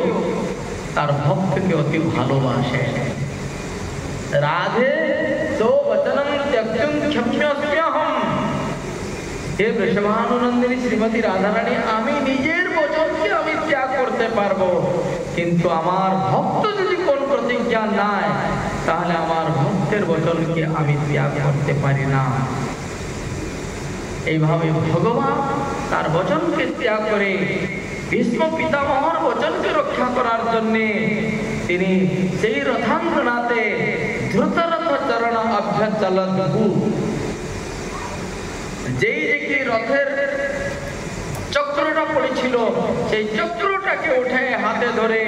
তার ভক্তকে অতি ভালোবাসে। রাধে তো বচনং ত্যক্তুম ক্ষম্যস্ম্যহম। হে বৃষভানুনন্দিনী শ্রীমতী রাধারানী, আমি নিজের বচনকে আমি ত্যাগ করতে পারবো, কিন্তু আমার ভক্ত যদি কোন প্রতিজ্ঞা নাই তাহলে আমার ভক্তের বচনকে আমি ত্যাগ করতে পারি না। এইভাবে ভগবান তার বচনকে ত্যাগ করে ভীষ্ম পিতামহর বচনকে রক্ষা করার জন্য তিনি সেই রথাঙ্গনাতে দ্রুতরথ চরণ অভ্যচলৎ। যেই যে রথের চক্রটা পড়েছিল সেই চক্রটাকে উঠে হাতে ধরে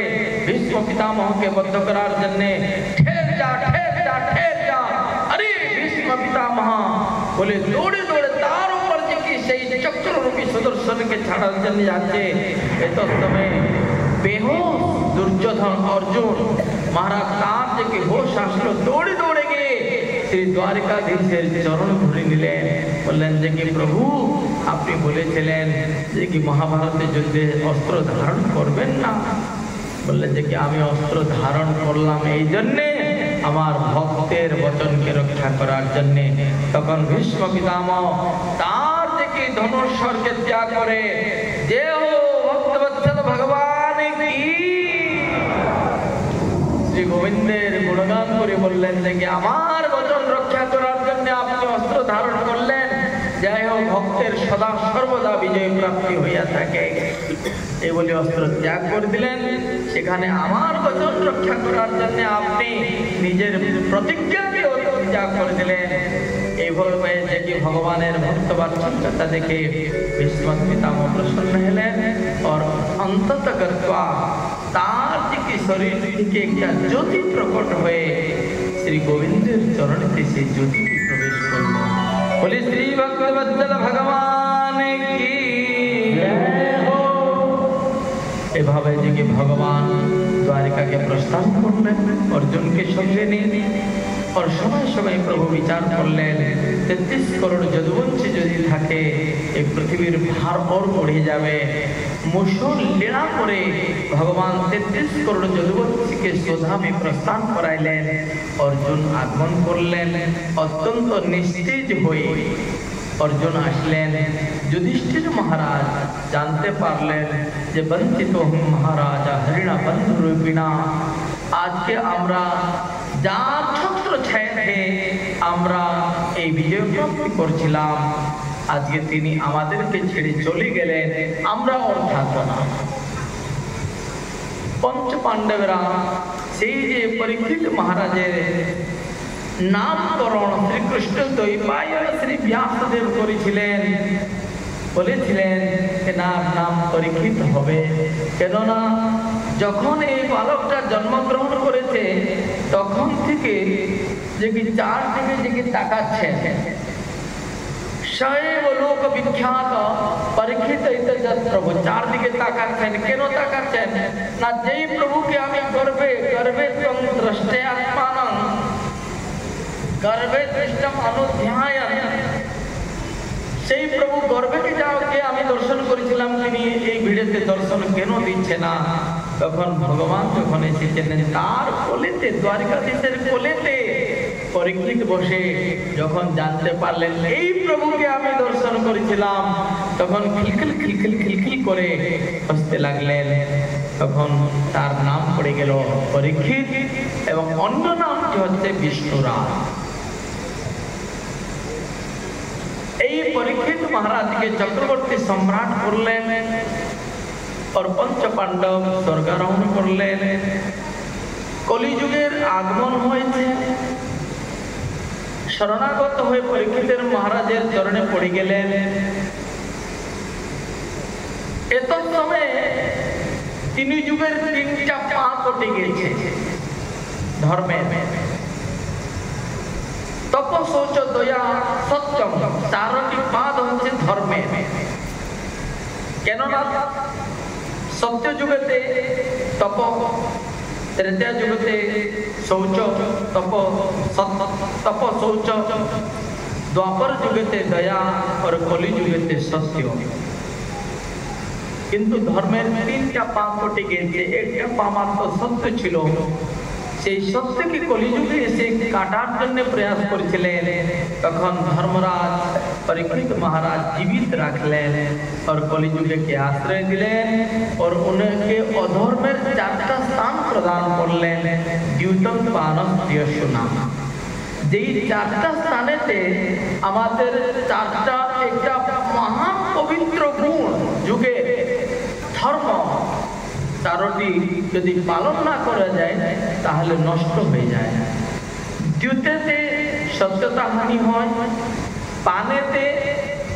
ভীষ্ম পিতামহকে বদ্ধ করার জন্য ঠের যা ঠের যা ঠের যা। আরে ভীষ্ম পিতামহ বলে দৌড়ে দৌড়ে তার উপর যে কি সেই চক্ররূপী সুদর্শনকে ছাড়ার জন্য যাচ্ছে। এত সময় বেহোশ দুর্যোধন অর্জুন মহারাজ তার যে কি হোশ আসলো, দৌড়ে দৌড়ে গিয়ে শ্রী দ্বারিকাধীশের চরণ ধরে নিলেন, বললেন যে কি প্রভু আপনি বলেছিলেন যে কি মহাভারতের যুদ্ধে অস্ত্র ধারণ করবেন না। বললেন যে কি আমি অস্ত্র ধারণ করলাম এই জন্যে আমার ভক্তের বচনকে রক্ষা করার জন্যে। তখন ভীষ্ম পিতামহ তার যে কি ধনুষ্যকে ত্যাগ করে যে হো ভক্তবৎসল ভগবান কি শ্রী গোবিন্দের গুণগান করে বললেন যে কি আমার বচন রক্ষা করার জন্য আপনি অস্ত্র ধারণ করলেন, যাই হোক ভক্তের সদা সর্বদা বিজয় প্রাপ্তি হইয়া থাকে। এই বলে অস্ত্র ত্যাগ করে দিলেন। সেখানে আমার বচন রক্ষা করার জন্য আপনি নিজের প্রতিজ্ঞাকে ত্যাগ করে দিলেন। এইভাবে যে ভগবানের ভক্ত বাৎসল্যতা দেখে ভীষ্ম পিতামহ প্রসন্ন হলেন। और অন্তত করবা তার যে শরীর থেকে একটা জ্যোতি প্রকট হয়ে শ্রী গোবিন্দের চরণেতে সেই জ্যোতি প্রবেশ করল। বলে শ্রী ভক্তবৎসল ভগবান কি এভাবে যে কি ভগবান দ্বারিকাকে প্রস্থান করলেন অর্জুনকে সঙ্গে নিয়ে। और समय समय प्रभु विचार করলেন 33 करोड़ যদুবংশী যদি থাকে এই পৃথিবীর ভার और बढ़े যাবে। মুসল লীলা করে ভগবান 33 करोड़ যদুবংশীকে সোধামে প্রস্থান করাইলেন। অর্জুন আগমন করলেন অত্যন্ত নিস্তেজ হয়ে। অর্জুন আসলেন। যুধিষ্ঠির মহারাজ জানতে পারলেন যে বঞ্চিত মহারাজ হরিণা বন্ধু রূপিণা আজকে আমরা যার ছত্র ছায়াতে আমরা এই বিজয় প্রাপ্তি করছিলাম আজকে তিনি আমাদেরকে ছেড়ে চলে গেলেন, আমরা আর থাকবো না। পঞ্চ পাণ্ডবেরা সেই যে পরীক্ষিত মহারাজের নামকরণ শ্রীকৃষ্ণ দ্বৈপায়ন শ্রী ব্যাসদেব করেছিলেন। বলেছিলেন এনার নাম পরীক্ষিত হবে, কেননা যখন এই বালকটা জন্মগ্রহণ করেছে তখন থেকে যে কি চারদিকে যে কি তাকাচ্ছেন শৈব লোক বিখ্যাত পরীক্ষিত প্রভু চারদিকে তাকাচ্ছেন। কেন তাকাচ্ছেন না যেই প্রভুকে আমি গর্বে গর্বে দ্রষ্টে আত্মানং গর্বে দৃষ্টম অনুধ্যায়ন সেই প্রভু গর্ভে যাওয়াকে আমি দর্শন করেছিলাম তিনি এই ভিড়েতে দর্শন কেন দিচ্ছে না। তখন ভগবান যখন এসেছিলেন তার কোলেতে দ্বারিকাধীশের কোলেতে পরীক্ষিত বসে যখন জানতে পারলেন এই প্রভুকে আমি দর্শন করেছিলাম তখন খিলখিল খিলখিল খিলখিল করে হাসতে লাগলেন। তখন তার নাম পড়ে গেল পরীক্ষিত এবং অন্য নামটি হচ্ছে বিষ্ণুরাজ। এই পরীক্ষিত মহারাজকে চক্রবর্তী সম্রাট করলেন और पंच पांडव स्वर्गारोहण করলেন। কলিযুগের আগমন হয়েছে। শরণাগত হয়ে পরীক্ষিতের মহারাজের চরণে পড়ে গেলেন। এত সময়ে তিনি যুগের তিনটা পা কটে গেছে ধর্মের তপ শৌচ দয়া সত্যম চারটি পাদ হচ্ছে ধর্মের। কেননা সত্য যুগেতে তপ, ত্রেতা যুগেতে শৌচ তপ তপ শৌচ, দ্বাপর যুগেতে দয়া और কলি যুগেতে সত্য। কিন্তু ধর্মের তিনটা পা কটে গেছে, একটা পা মাত্র সত্য ছিল। সেই সত্যকে কলিযুগে এসে কাটার জন্য প্রয়াস করেছিলেন। তখন ধর্মরাজ পরীক্ষিত মহারাজ জীবিত রাখলেন और কলিযুগে কে আশ্রয় দিলেন और উনকে অধর্মের চারটা স্থান প্রদান করলেন। দ্যুতম পানম প্রিয়সুনা যেই চারটা স্থানেতে আমাদের চারটা একটা মহা পবিত্র গুণ যুগে ধর্ম চারটি যদি পালন না করা যায় তাহলে নষ্ট হয়ে যায়। দ্যুতেতে সত্যতা হানি হয়, পানেতে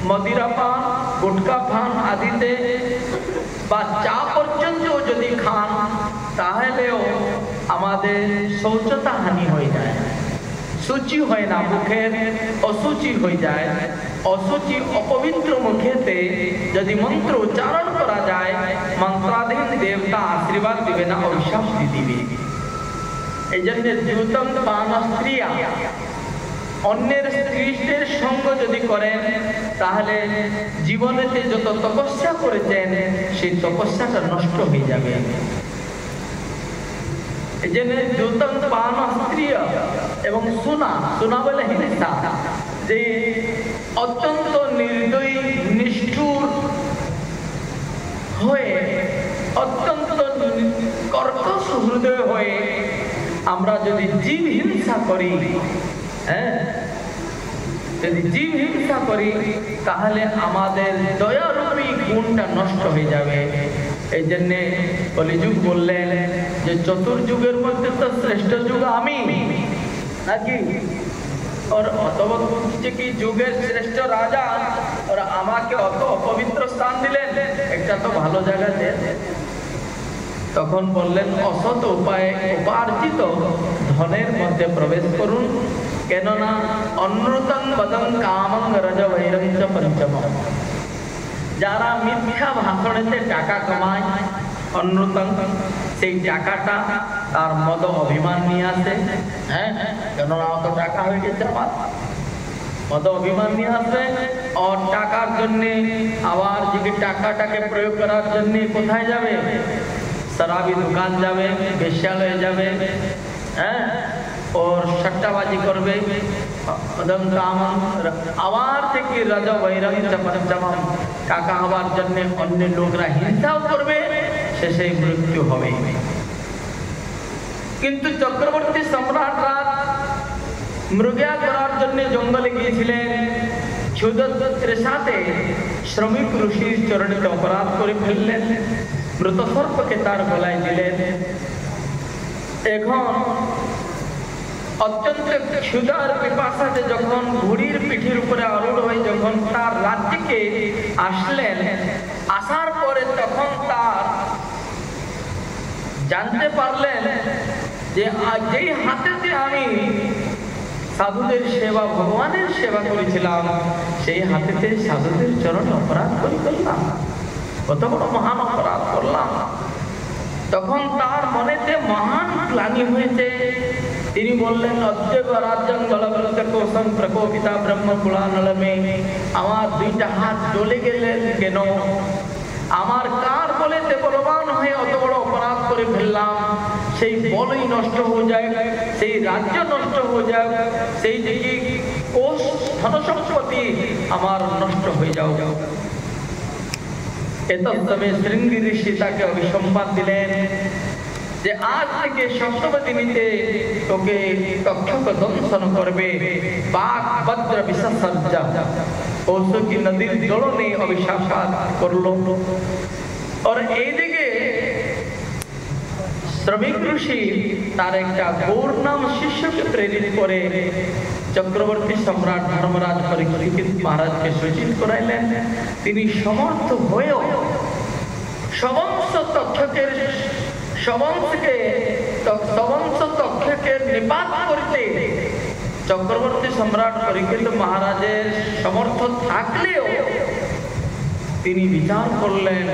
মদিরা পান গুটকা পান আদিতে বা চা পর্যন্ত যদি খান তাহলেও আমাদের শৌচতা হানি হয়ে যায়, সূচি হয় না, মুখের অসুচি হয়ে যায়। অসুচি অপবিত্র মুখেতে যদি মন্ত্র উচ্চারণ করা যায় মন্ত্রাধীন দেবতা আশীর্বাদ দিবে না, অভিশাপ দিবে। এই জন্য দ্যুতম পান স্ত্রিয়া অন্যের স্ত্রীদের সঙ্গ যদি করেন তাহলে জীবনেতে যত তপস্যা করেছেন সেই তপস্যাটা নষ্ট হয়ে যাবে। এবং সোনা বলে হিংসা, যে অত্যন্ত নির্দয়ী নিষ্ঠুর হয়ে, অত্যন্ত কর্কশ হৃদয় হয়ে আমরা যদি জীব হিংসা করি, যদি জীব হিংসা করি তাহলে আমাদের দয়ারূপী গুণটা নষ্ট হয়ে যাবে। এই জন্যে কলিযুগ বললেন যে চতুর্যুগের মধ্যে তো শ্রেষ্ঠ যুগ আমি নাকি, और কি যুগের শ্রেষ্ঠ রাজা और আমাকে অত অপবিত্র স্থান দিলেন, একটা তো ভালো জায়গা দেন। তখন বললেন অসৎ উপায়ে উপার্জিত ধনের মধ্যে প্রবেশ করুন, কেননা অনৃতং বদং কামং রজবৈরং চ পঞ্চমম। যারা মিথ্যা ভাষণেতে টাকা কামায় অনৃতং, সেই টাকাটা তার মদ অভিমান নিয়ে আসে, কেননা অত টাকা হয়ে গেছে আমার, মদ অভিমান নিয়ে আসবে। আর টাকার জন্যে আবার যে টাকাটাকে প্রয়োগ করার জন্য কোথায় যাবে, শরাবি দোকান যাবে, বেশ্যালয়ে যাবে, और सट्टाबाजी करবে, আবার থেকে রাজা বৈরং পঞ্চমম, টাকা হওয়ার জন্য অন্য লোকরা হিংসাও করবে, শেষে মৃত্যু হবে। কিন্তু চক্রবর্তী সম্রাটরা মৃগয়া করার জন্য জঙ্গলে গিয়েছিলেন, ক্ষুদ্রসাতে শ্রমিক ঋষির চরণেতে অপরাধ করে ফেললেন, মৃত সর্পকে তার গলায় দিলেন। এখন অত্যন্ত ক্ষুধার পিপাসাতে যখন ঘোড়ির পিঠের উপরে আরূঢ় হয়ে যখন তার রাজ্যকে আসলেন, আসার পরে তখন তার জানতে পারলেন যে যেই হাতেতে আমি সাধুদের সেবা, ভগবানের সেবা করেছিলাম, সেই হাতেতে সাধুদের চরণ অপরাধ করে ফেললাম, কত বড় মহান অপরাধ করলাম। তখন তার মনেতে মহান গ্লানি হয়েছে। তিনি বললেন অদ্যৈব রাজ্যং বলবলতে কোসং প্রকোপিতা ব্রহ্মকুলানলমে, আমার দুইটা হাত জ্বলে গেলেন কেন, আমার কার বলেতে বলবান হয়ে অত বড় অপরাধ করে ফেললাম, সেই বলই নষ্ট হয়ে যায়, সেই রাজ্য নষ্ট হয়ে যায়, সেই দিকে কোষ ধনসম্পত্তি আমার নষ্ট হয়ে যাও। এতসময় শৃঙ্গি ঋষি তাকে অভিসম্বাদ দিলেন যে আজ থেকে সপ্তমদিনীতে তোকে তক্ষক দংশন করবে, বাঘ ভদ্র বিশ্বসজ্জা কৌশকি নদীর জলনে অভিশাপ করলো। আর এইদিকে শ্রমিক ঋষি তার একটা গৌর নাম শিষ্যকে প্রেরিত করে চক্রবর্তী সম্রাট ধর্মরাজ পরীক্ষিত মহারাজকে সূচিত করাইলেন। তিনি সমর্থ হয়েও সমস্ত তক্ষকের নিপাত করতে চক্রবর্তী সম্রাট পরীক্ষিত মহারাজের সমর্থ থাকলেও তিনি বিচার করলেন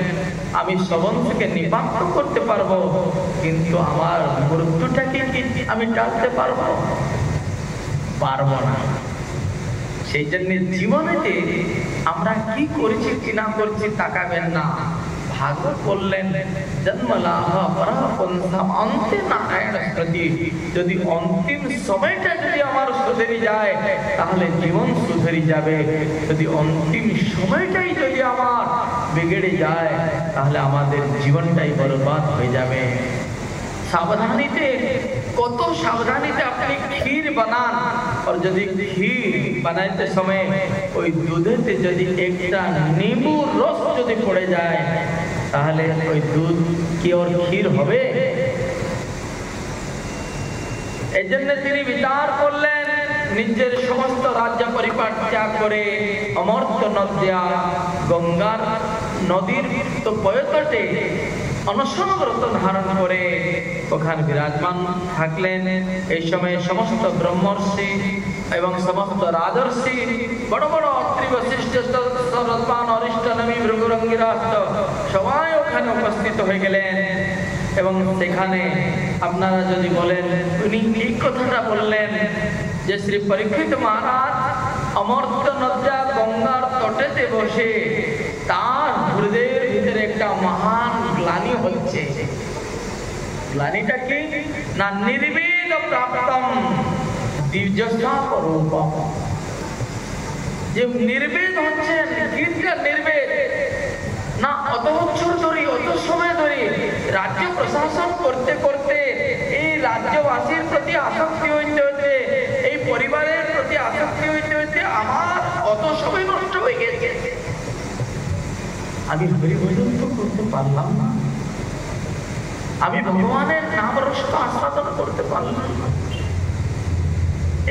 আমি সমস্তকে নিপাত করতে পারবো, কিন্তু আমার মৃত্যুটাকে কি আমি টালতে পারবো না। সেই জন্য জীবনেতে আমরা কি করেছি কি না করেছি তাকাবেন না। ভাগবত বললেন যদি অন্তিম সময়টা যদি আমার সুধরে যায় তাহলে জীবন সুধরে যাবে, যদি অন্তিম সময়টাই যদি আমার বিগড়ে যায় তাহলে আমাদের জীবনটাই বরবাদ হয়ে যাবে। সাবধানীতে, কত সাবধানীতে আপনি ক্ষীর বানান, আর যদি ক্ষীর বানাইতে সময় ওই দুধেতে যদি একটা নিম্বুর রস যদি পড়ে যায় তাহলে ওই দুধ কি ওর ক্ষীর হবে? এই জন্য তিনি বিচার করলেন নিজের সমস্ত রাজ্য পরিপাট ত্যাগ করে অমর্ত্য নদ্যা গঙ্গার নদীর তো পয়তটে অনশনব্রত ধারণ করে ওখানে বিরাজমান থাকলেন। এই সময় সমস্ত ব্রহ্মর্ষি এবং সমস্ত রাজর্ষি, বড় বড় অত্রি বশিষ্ঠ সরস্বান অরিষ্ট নবী ভৃগুরঙ্গিরাষ্ট সবাই ওখানে উপস্থিত হয়ে গেলেন। এবং সেখানে আপনারা যদি বলেন উনি এই কথাটা বললেন যে শ্রী পরীক্ষিত মহারাজ অমর্ত্য নদ্যা গঙ্গার তটেতে বসে তার হৃদয়ের ভিতরে একটা মহান গ্লানি হচ্ছে। গ্লানিটা কি না, নির্বেদ প্রাপ্তম দিব্যস্বরূপম। যে নির্বেদ হচ্ছে, গীতটা নির্বেদ না, অত বছর ধরে অত সময় ধরে রাজ্য প্রশাসন করতে করতে এই রাজ্যবাসীর প্রতি আসক্তি হইতে হইতে, এই পরিবারের প্রতি আসক্তি হইতে হইতে আমার অত সময় নষ্ট হয়ে গেছে। আমি হরি ভজন তো করতে পারলাম না, আমি ভগবানের নাম রস আস্বাদন করতে পারলাম না।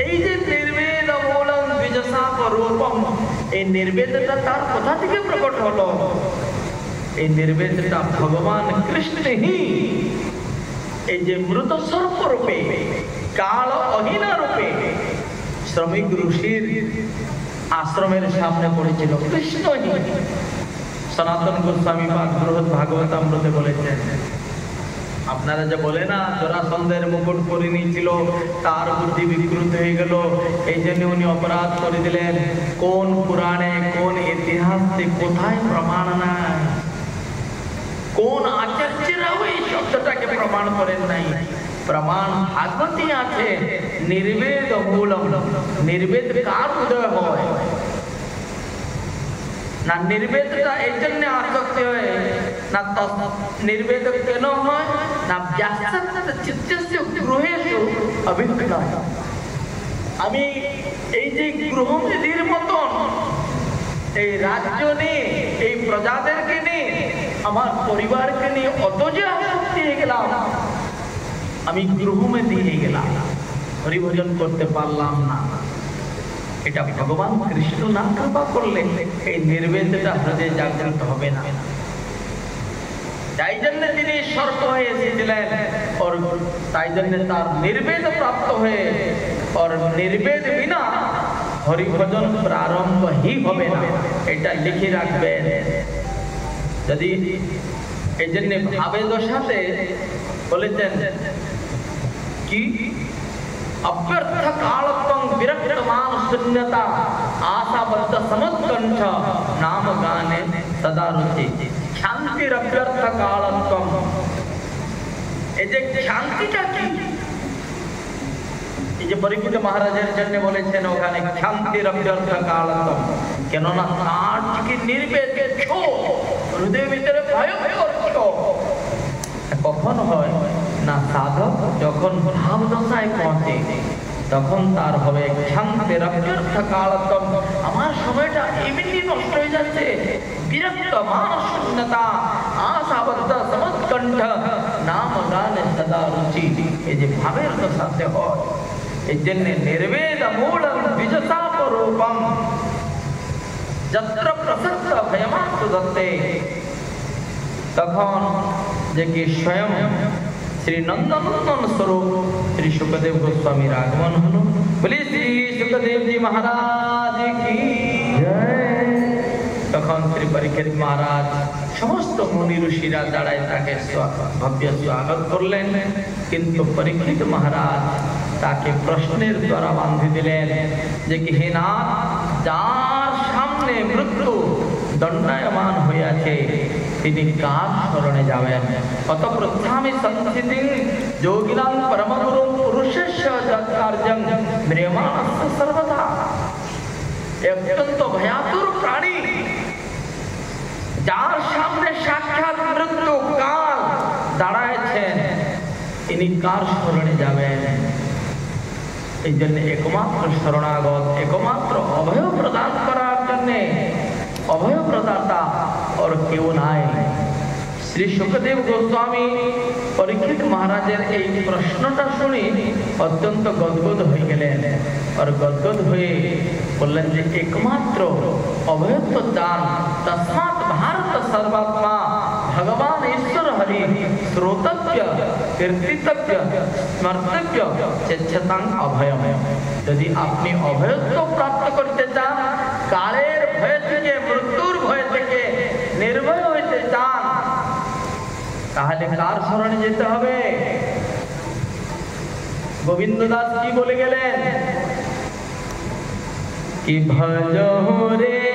এই যে নির্বেদ মূলম দ্বিজসাপ রূপম, এই নির্বেদটা তার কোথা থেকে প্রকট হলো? এই নির্বেদটা ভগবান কৃষ্ণই এই যে মৃত সর্প রূপে, কাল অহিনা রূপে শ্রমিক ঋষির আশ্রমের সামনে পড়েছিল। কৃষ্ণই সনাতন গোস্বামী পাদ বৃহৎ ভাগবতামৃতে বলেছেন, আপনারা যে বলে না জরাসন্ধের মুকুট পরে নিয়েছিল, তার বুদ্ধি বিকৃত হয়ে গেল, এই জন্য উনি অপরাধ করে দিলেন। কোন পুরাণে, কোন ইতিহাসে কোথায় প্রমাণ নাই? কোন আচার্যরাও এই শব্দটাকে প্রমাণ করেন নাই? প্রমাণ ভাগবতী আছে। নির্বেদ মূলম, নির্বেদ কার উদয় হয় না? নির্বেদটা এই জন্য আসক্তি হয় না, নির্বেদ কেন হয় না? চিত্তস্য গৃহেষু অভিজ্ঞায়। আমি এই যে গৃহমীদের মতন এই রাজ্য নিয়ে, এই প্রজাদেরকে নিয়ে, আমার পরিবারকে নিয়ে অত যে আসক্তি হয়ে গেলাম, আমি গৃহমেদি হয়ে গেলাম, হরিভজন করতে পারলাম না। এটা ভগবান কৃষ্ণ না কৃপা করলে এই নির্বেদটা হৃদয়ে জাগ্রত হবে না। তাই জন্য তিনি সর্প হয়ে এসেছিলেন, তাই জন্য তার নির্বেদ প্রাপ্ত হয়ে, নির্বেদ বিনা হরিভজন প্রারম্ভ হি হবে না। এটা লিখে রাখবেন। যদি এই জন্য ভাবে দশাতে বলেছেন কি, अभ्यर्थ कालत्वं विरक्तमान शून्यता आशाबद्ध समुत्कंठ नाम गाने सदा रुचि। शांतिरभ्यर्थ कालत्वं, এই যে শান্তিটা কি? এই যে পরীক্ষিত মহারাজের জন্য বলেছেন ওখানে শান্তিরভ্যর্থ কালত্বম, কেননা তার থেকে নির্বেদ হৃদয়ের ভিতরে ভয়ঙ্কর ছিল। কখন হয় না, সাধক যখন ভাব দশায় পৌঁছে তখন তার হবে শান্তিরভ্যর্থ কালত্বম। আমার সময়টা এমনি নষ্ট হয়ে যাচ্ছে, বিরক্ত মানস শূন্যতা আশাবদ্ধ সমুৎকণ্ঠ নাম গানে সদা রুচি। এই যে ভাবের দশাতে হয়, এই জন্য নির্বেদ মূলম দ্বিজসাপ রূপম যত্র প্রসক্ত ভয়মাত্র দত্তে। তখন যে কি স্বয়ং শ্রী নন্দনন্দন স্বরূপ শ্রী সুখদেব গোস্বামীর আগমন হলো। বলি শ্রী সুখদেব জি মহারাজ কি জয়। তখন শ্রী পরীক্ষিত মহারাজ সমস্ত মুনি ঋষিরা দাঁড়ায় তাকে ভব্য স্বাগত করলেন, কিন্তু পরীক্ষিত মহারাজ তাকে প্রশ্নের দ্বারা বাঁধি দিলেন যে কি হে নাথ, যার সামনে মৃত্যু দণ্ডায়মান হইয়াছে তিনি কার শরণে যাবেন? অত প্রথামি সংস্থিতিং যোগিনাং পরমগুরুং পুরুষস্য যৎকার্যং ম্রিয়মাণস্য সর্বদা। অত্যন্ত ভয়াতুর প্রাণী, যার সামনে সাক্ষাৎ মৃত্যু কাল দাঁড়ায়ছেন, তিনি কার শরণে যাবেন? এই জন্য একমাত্র শরণাগত, একমাত্র অভয় প্রদান করার জন্য অভয় প্রদাতা और কেউ নাই। শ্রী সুখদেব গোস্বামী পরীক্ষিত মহারাজের এই প্রশ্নটা শুনে অত্যন্ত গদগদ হয়ে গেলেন, আর গদগদ হয়ে বললেন যে একমাত্র অভয়ত্ব দান তস্মাৎ ভারত সর্বাত্মা ভগবান ঈশ্বর হরি শ্রোতব্য কীর্তিতব্য স্মর্তব্য চেচ্ছতাং অভয়ম। যদি আপনি অভয়ত্ব প্রাপ্ত করতে চান, কালের ভয় থেকে, মৃত্যুর ভয় থেকে নির্ভয় হইতে চান, তাহলে কার শরণে যেতে হবে? গোবিন্দ দাস কি বলে গেলেন? कि भजो रे